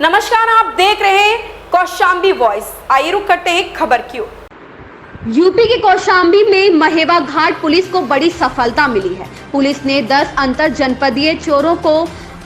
नमस्कार, आप देख रहे हैं कौशाम्बी वॉइस। आइए रुक करते हैं खबर की ओर। यूपी के कौशाम्बी में महेवा घाट पुलिस को बड़ी सफलता मिली है। पुलिस ने 10 अंतर जनपदीय चोरों को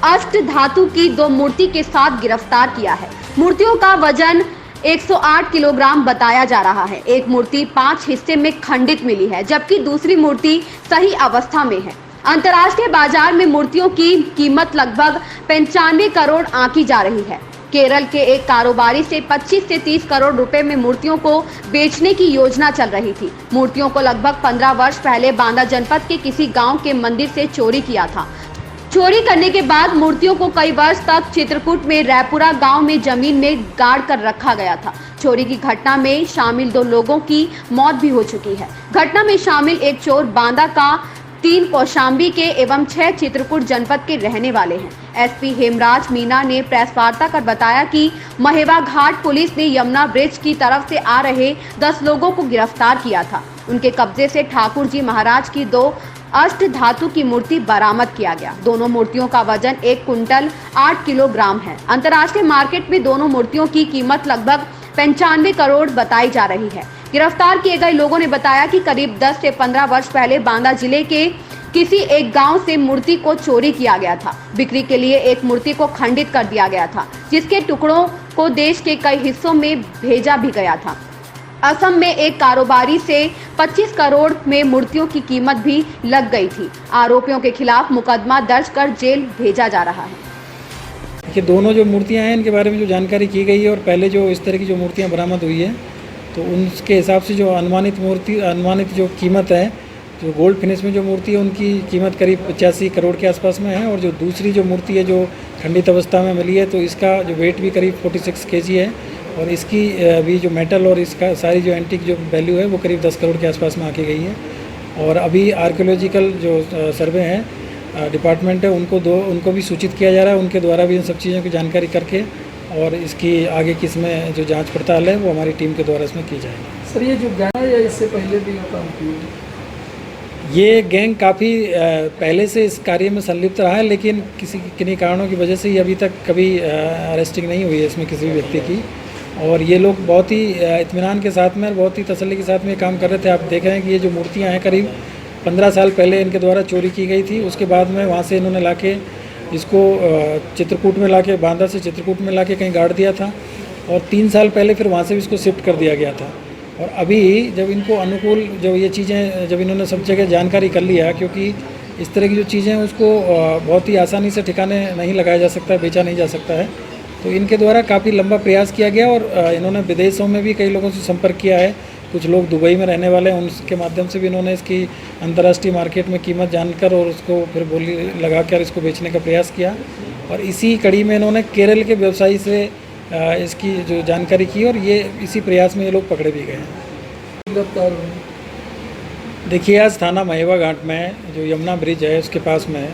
अष्ट धातु की 2 मूर्ति के साथ गिरफ्तार किया है। मूर्तियों का वजन 108 किलोग्राम बताया जा रहा है। एक मूर्ति 5 हिस्से में खंडित मिली है, जबकि दूसरी मूर्ति सही अवस्था में है। अंतर्राष्ट्रीय बाजार में मूर्तियों की कीमत लगभग 95 करोड़ आंकी जा रही है। केरल के एक कारोबारी से 25 से 30 करोड़ रुपए में मूर्तियों को बेचने की योजना चल रही थी। मूर्तियों को लगभग 15 वर्ष पहले बांदा जनपद के किसी गांव के मंदिर से चोरी किया था। चोरी करने के बाद मूर्तियों को कई वर्ष तक चित्रकूट में रैपुरा गांव में जमीन में गाड़ कर रखा गया था। चोरी की घटना में शामिल 2 लोगों की मौत भी हो चुकी है। घटना में शामिल एक चोर बांदा का, 3 कौशाम्बी के एवं 6 चित्रकूट जनपद के रहने वाले हैं। एसपी हेमराज मीना ने प्रेस वार्ता कर बताया कि महेवा घाट पुलिस ने यमुना ब्रिज की तरफ से आ रहे 10 लोगों को गिरफ्तार किया था। उनके कब्जे से ठाकुर जी महाराज की 2 अष्ट धातु की मूर्ति बरामद किया गया। दोनों मूर्तियों का वजन 1 कुंटल 8 किलोग्राम है। अंतर्राष्ट्रीय मार्केट में दोनों मूर्तियों की कीमत लगभग 95 करोड़ बताई जा रही है। गिरफ्तार किए गए लोगों ने बताया कि करीब 10 से 15 वर्ष पहले बांदा जिले के किसी एक गांव से मूर्ति को चोरी किया गया था। बिक्री के लिए एक मूर्ति को खंडित कर दिया गया था, जिसके टुकड़ों को देश के कई हिस्सों में भेजा भी गया था। असम में एक कारोबारी से 25 करोड़ में मूर्तियों की कीमत भी लग गई थी। आरोपियों के खिलाफ मुकदमा दर्ज कर जेल भेजा जा रहा है। ये दोनों जो मूर्तियां हैं, इनके बारे में जो जानकारी की गई है और पहले जो इस तरह की जो मूर्तियां बरामद हुई है, तो उनके हिसाब से जो अनुमानित जो कीमत है, जो गोल्ड फिनिश में जो मूर्ति है उनकी कीमत करीब 85 करोड़ के आसपास में है। और जो दूसरी जो मूर्ति है जो खंडित अवस्था में मिली है, तो इसका जो वेट भी करीब 46 kg है। और इसकी भी जो मेटल और इसका सारी जो एंटीक जो वैल्यू है वो करीब 10 करोड़ के आसपास में आकी गई है। और अभी आर्कियोलॉजिकल जो सर्वे है डिपार्टमेंट है, उनको भी सूचित किया जा रहा है। उनके द्वारा भी इन सब चीज़ों की जानकारी करके और इसकी आगे की इसमें जो जांच पड़ताल है वो हमारी टीम के द्वारा इसमें की जाएगी। सर, ये जो गैंग है, या इससे पहले भी काम किया? ये गैंग काफ़ी पहले से इस कार्य में संलिप्त रहा है, लेकिन किन्हीं कारणों की वजह से ये अभी तक कभी अरेस्टिंग नहीं हुई है इसमें किसी भी व्यक्ति की। और ये लोग बहुत ही इत्मीनान के साथ में और बहुत ही तसल्ली के साथ में काम कर रहे थे। आप देख रहे हैं कि ये जो मूर्तियाँ हैं करीब 15 साल पहले इनके द्वारा चोरी की गई थी। उसके बाद में वहाँ से इन्होंने लाके इसको चित्रकूट में लाके, बांदा से चित्रकूट में लाके कहीं गाड़ दिया था। और 3 साल पहले फिर वहाँ से भी इसको शिफ्ट कर दिया गया था। और अभी जब इनको अनुकूल जो ये चीज़ें, जब इन्होंने सब जगह जानकारी कर लिया, क्योंकि इस तरह की जो चीज़ें हैं उसको बहुत ही आसानी से ठिकाने नहीं लगाया जा सकता, बेचा नहीं जा सकता है। तो इनके द्वारा काफ़ी लंबा प्रयास किया गया और इन्होंने विदेशों में भी कई लोगों से संपर्क किया है। कुछ लोग दुबई में रहने वाले हैं, उनके माध्यम से भी इन्होंने इसकी अंतर्राष्ट्रीय मार्केट में कीमत जानकर और उसको फिर बोली लगाकर इसको बेचने का प्रयास किया। और इसी कड़ी में इन्होंने केरल के व्यवसायी से इसकी जो जानकारी की और ये इसी प्रयास में ये लोग पकड़े भी गए हैं। गिरफ्तार हुए? देखिए, आज थाना महेवा घाट में जो यमुना ब्रिज है उसके पास में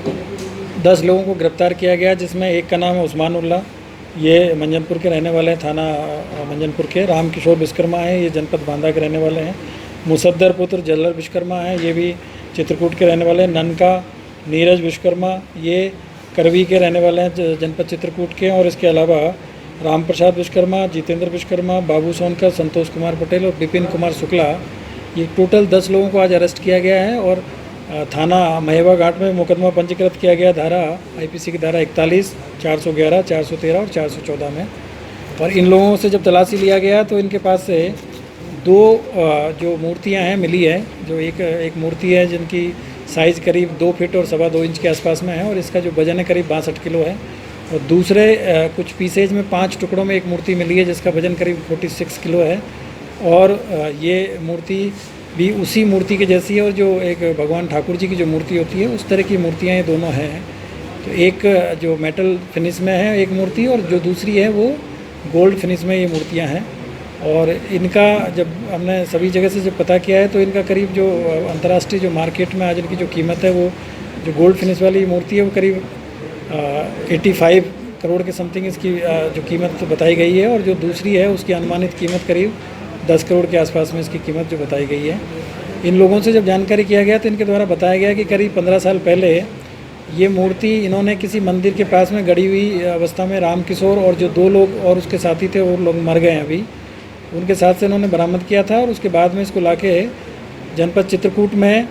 10 लोगों को गिरफ्तार किया गया, जिसमें एक का नाम है उस्मानुल्लाह। ये मंजनपुर के रहने वाले हैं, थाना मंजनपुर के। रामकिशोर विश्वकर्मा है, ये जनपद बांदा के रहने वाले हैं। मुसद्दर पुत्र जल्लर विश्वकर्मा है, ये भी चित्रकूट के रहने वाले हैं। ननका नीरज विश्वकर्मा, ये करवी के रहने वाले हैं, जनपद चित्रकूट के। और इसके अलावा राम प्रसाद विश्वकर्मा, जितेंद्र विश्वकर्मा, बाबू सोनकर, संतोष कुमार पटेल और विपिन कुमार शुक्ला, ये टोटल 10 लोगों को आज अरेस्ट किया गया है। और थाना महेवा घाट में मुकदमा पंजीकृत किया गया धारा आईपीसी की धारा 41, 411, 413 और 414 में। और इन लोगों से जब तलाशी लिया गया तो इनके पास से 2 जो मूर्तियां हैं मिली है। जो एक मूर्ति है जिनकी साइज़ करीब 2 फीट और 2.25 इंच के आसपास में है और इसका जो वजन है करीब 62 किलो है। और दूसरे कुछ पीसेज में 5 टुकड़ों में एक मूर्ति मिली है जिसका वजन करीब 46 किलो है। और ये मूर्ति भी उसी मूर्ति के जैसी है और जो एक भगवान ठाकुर जी की जो मूर्ति होती है उस तरह की मूर्तियाँ ये दोनों हैं। तो एक जो मेटल फिनिश में है एक मूर्ति और जो दूसरी है वो गोल्ड फिनिश में ये मूर्तियाँ हैं। और इनका जब हमने सभी जगह से जब पता किया है तो इनका करीब जो अंतर्राष्ट्रीय जो मार्केट में आज इनकी जो कीमत है, वो जो गोल्ड फिनिश वाली मूर्ति है वो करीब 85 करोड़ के समथिंग इसकी जो कीमत बताई गई है। और जो दूसरी है उसकी अनुमानित कीमत करीब 10 करोड़ के आसपास में इसकी कीमत जो बताई गई है। इन लोगों से जब जानकारी किया गया तो इनके द्वारा बताया गया कि करीब 15 साल पहले ये मूर्ति इन्होंने किसी मंदिर के पास में गड़ी हुई अवस्था में रामकिशोर और जो 2 लोग और उसके साथी थे वो लोग मर गए हैं अभी, उनके साथ से इन्होंने बरामद किया था। और उसके बाद में इसको लाके जनपद चित्रकूट में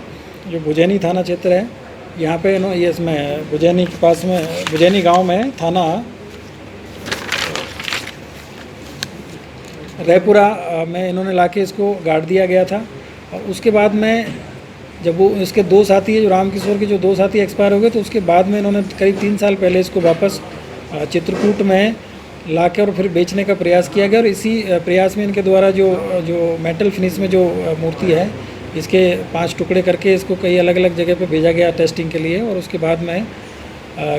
जो भुजैनी थाना क्षेत्र है यहाँ पे ये इसमें भुजैनी के पास में भुजैनी गांव में थाना रायपुरा में इन्होंने लाके इसको गाड़ दिया गया था। और उसके बाद में जब वो इसके 2 साथी है जो रामकिशोर के जो 2 साथी एक्सपायर हो गए, तो उसके बाद में इन्होंने करीब 3 साल पहले इसको वापस चित्रकूट में लाके और फिर बेचने का प्रयास किया गया। और इसी प्रयास में इनके द्वारा जो मेटल फिनिश में जो मूर्ति है इसके 5 टुकड़े करके इसको कई अलग अलग जगह पे भेजा गया टेस्टिंग के लिए। और उसके बाद में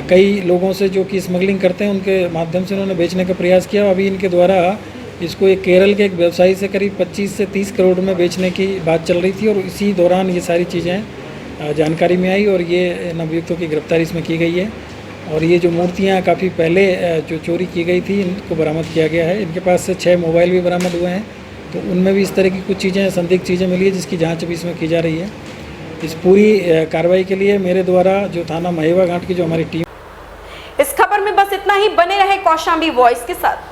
कई लोगों से जो कि स्मगलिंग करते हैं उनके माध्यम से इन्होंने बेचने का प्रयास किया। अभी इनके द्वारा इसको एक केरल के एक व्यवसायी से करीब 25 से 30 करोड़ में बेचने की बात चल रही थी। और इसी दौरान ये सारी चीज़ें जानकारी में आई और ये इन अभियुक्तों की गिरफ्तारी इसमें की गई है। और ये जो मूर्तियाँ काफ़ी पहले जो चोरी की गई थी इनको बरामद किया गया है। इनके पास से 6 मोबाइल भी बरामद हुए हैं, तो उनमें भी इस तरह की कुछ चीज़ें संदिग्ध चीज़ें मिली है जिसकी जाँच अभी इसमें की जा रही है। इस पूरी कार्रवाई के लिए मेरे द्वारा जो थाना महेवा घाट की जो हमारी टीम। इस खबर में बस इतना ही, बने रहे कौशाम्बी वॉइस के साथ।